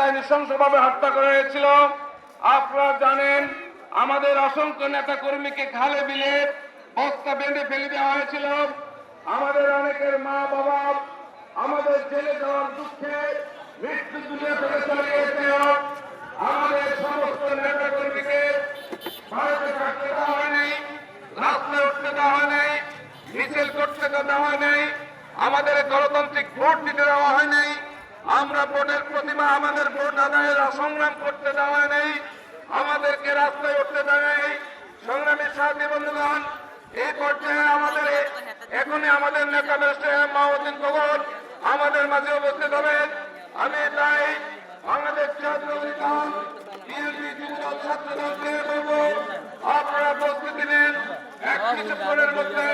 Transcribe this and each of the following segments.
রাস্তায় নৃশংসভাবে হত্যা করা হয়েছিল। আপনারা জানেন আমাদের অসংখ্য নেতা কর্মীকে খালে বিলে বস্তা বেঁধে ফেলে দেওয়া হয়েছিল। আমাদের অনেকের মা বাবা আমাদের জেলে যাওয়ার দুঃখে মৃত্যু দুনিয়া থেকে চলে গেছে। আমাদের সমস্ত নেতা কর্মীকে ভারতে থাকতে দেওয়া হয়নি, রাস্তায় উঠতে দেওয়া হয়নি, মিছিল করতে দেওয়া হয়নি, আমাদের গণতান্ত্রিক ভোট দিতে দেওয়া হয়নি, আমরা ভোটের প্রতিমা আমাদের ভোট আদায়ের সংগ্রাম করতে দেওয়া হয়নি, আমাদেরকে রাস্তায় উঠতে দেওয়া নেই। সংগ্রামী সাথী বন্ধুগণ, এই পর্যায়ে আমাদের এখনই আমাদের নেতা ব্যারিস্টার মাহমুদুদ্দিন খোকন আমাদের মাঝে উপস্থিত হবেন। আমি তাই বাংলাদেশ জাতীয়তাবাদী দল বিএনপি যুবদল ছাত্রদলকে বলবো আপনারা প্রস্তুতি নিন। এক কিছুক্ষণের মধ্যে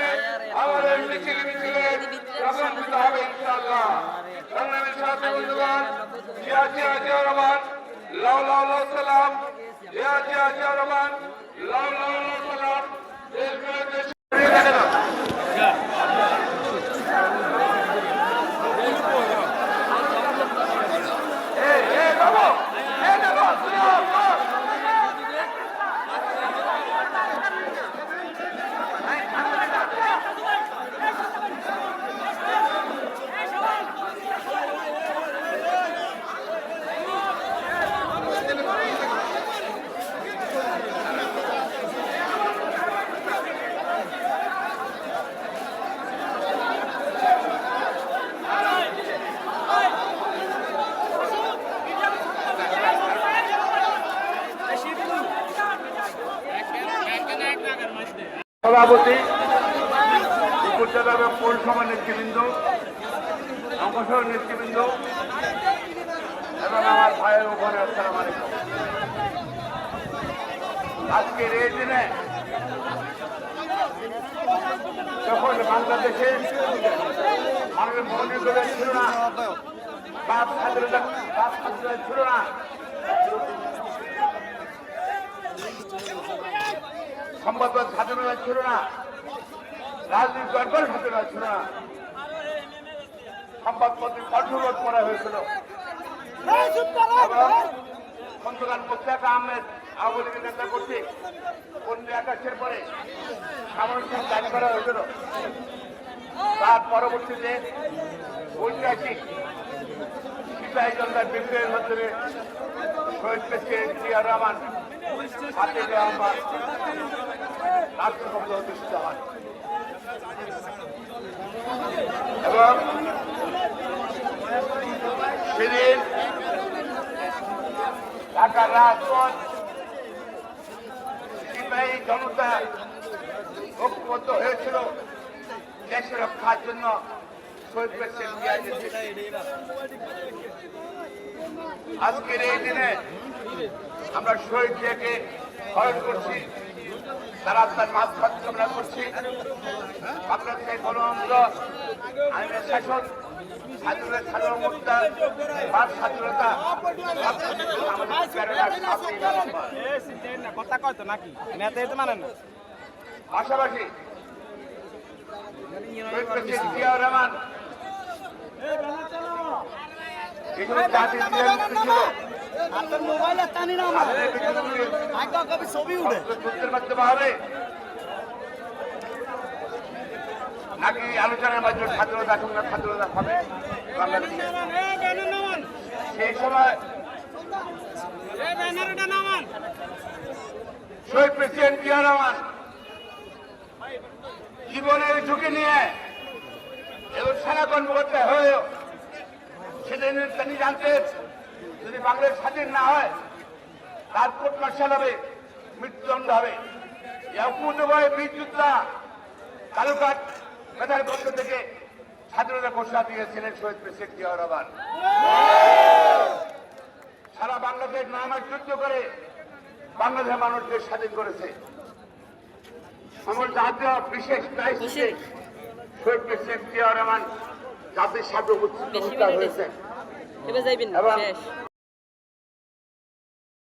আমাদের মিছিলে প্রকাশিত হবে ইনশাআল্লাহ। সংগ্রামী সাথী বন্ধুগণ, জিয়া জিয়া জিয়া রহমান লাউ লাউ লাউ সালাম, জিয়া জিয়া জিয়া রহমান লাউ লাউ লাউ সালাম। দেশ বিরোধী সভাপতি, উপজেলা এবং পৌরসভা নেতৃবৃন্দ, অঙ্গসহ নেতৃবৃন্দ এবং আমার ভাইয়ের উপরে আসসালামু আলাইকুম। আজকের এই দিনে যখন বাংলাদেশে মানুষের মৌলিক ছিল না, বাপ স্বাধীনতা ছিল না, সংবাদপত্র স্বাধীনতা ছিল না, রাজনীতি দরবার স্বাধীনতা ছিল না, সংবাদপত্রের কণ্ঠরোধ করা হয়েছিল। খন্দকার মোস্তাক আহমেদ আওয়ামী লীগের নেতা কর্তৃক 15/21 পরে সামরিক জারি করা হয়েছিল। তার পরবর্তীতে ঐতিহাসিক সিপাহী জনতার বিপ্লবের মাধ্যমে শহীদ প্রেসিডেন্ট জিয়া রহমান হাতে আমার রাষ্ট্রপতি অধিষ্ঠিত হয় এবং সেদিন ঢাকার রাজপথ সিপাহী জনতা ঐক্যবদ্ধ হয়েছিল দেশ রক্ষার জন্য। শহীদ প্রেসিডেন্ট জিয়া আজকের এই দিনে আমরা শহীদ জিয়াকে স্মরণ করছি, তারা তার মাঝখান কামনা করছি। বাংলাদেশের গণতন্ত্র, আইনের শাসন, স্বাধীনতা, বাক স্বাধীনতা পাশাপাশি জিয়া রহমান জাতির মাধ্যমে হবে নাকি আলোচনার মাধ্যমে স্বাধীনতা স্বাধীনতা হবে সেই সময় শহীদ প্রেসিডেন্ট জিয়া রহমান জীবনের ঝুঁকি নিয়ে এবং সেনা কর্মকর্তা হয়েও সেদিন তিনি জানতেন যদি বাংলাদেশ স্বাধীন না হয় তার কোর্ট মার্শাল হবে, মৃত্যুদণ্ড হবে। বীর যোদ্ধা কালুঘাট মেধার পক্ষ থেকে স্বাধীনতা ঘোষণা দিয়েছিলেন শহীদ প্রেসিডেন্ট জিয়া রহমান। সারা বাংলাদেশ নামাজ যুদ্ধ করে বাংলাদেশের মানুষদের স্বাধীন করেছে। আমার জাতীয় বিশেষ দায়িত্বে শহীদ প্রেসিডেন্ট জিয়া রহমান জাতির সাথে উপস্থিত হয়েছে এবং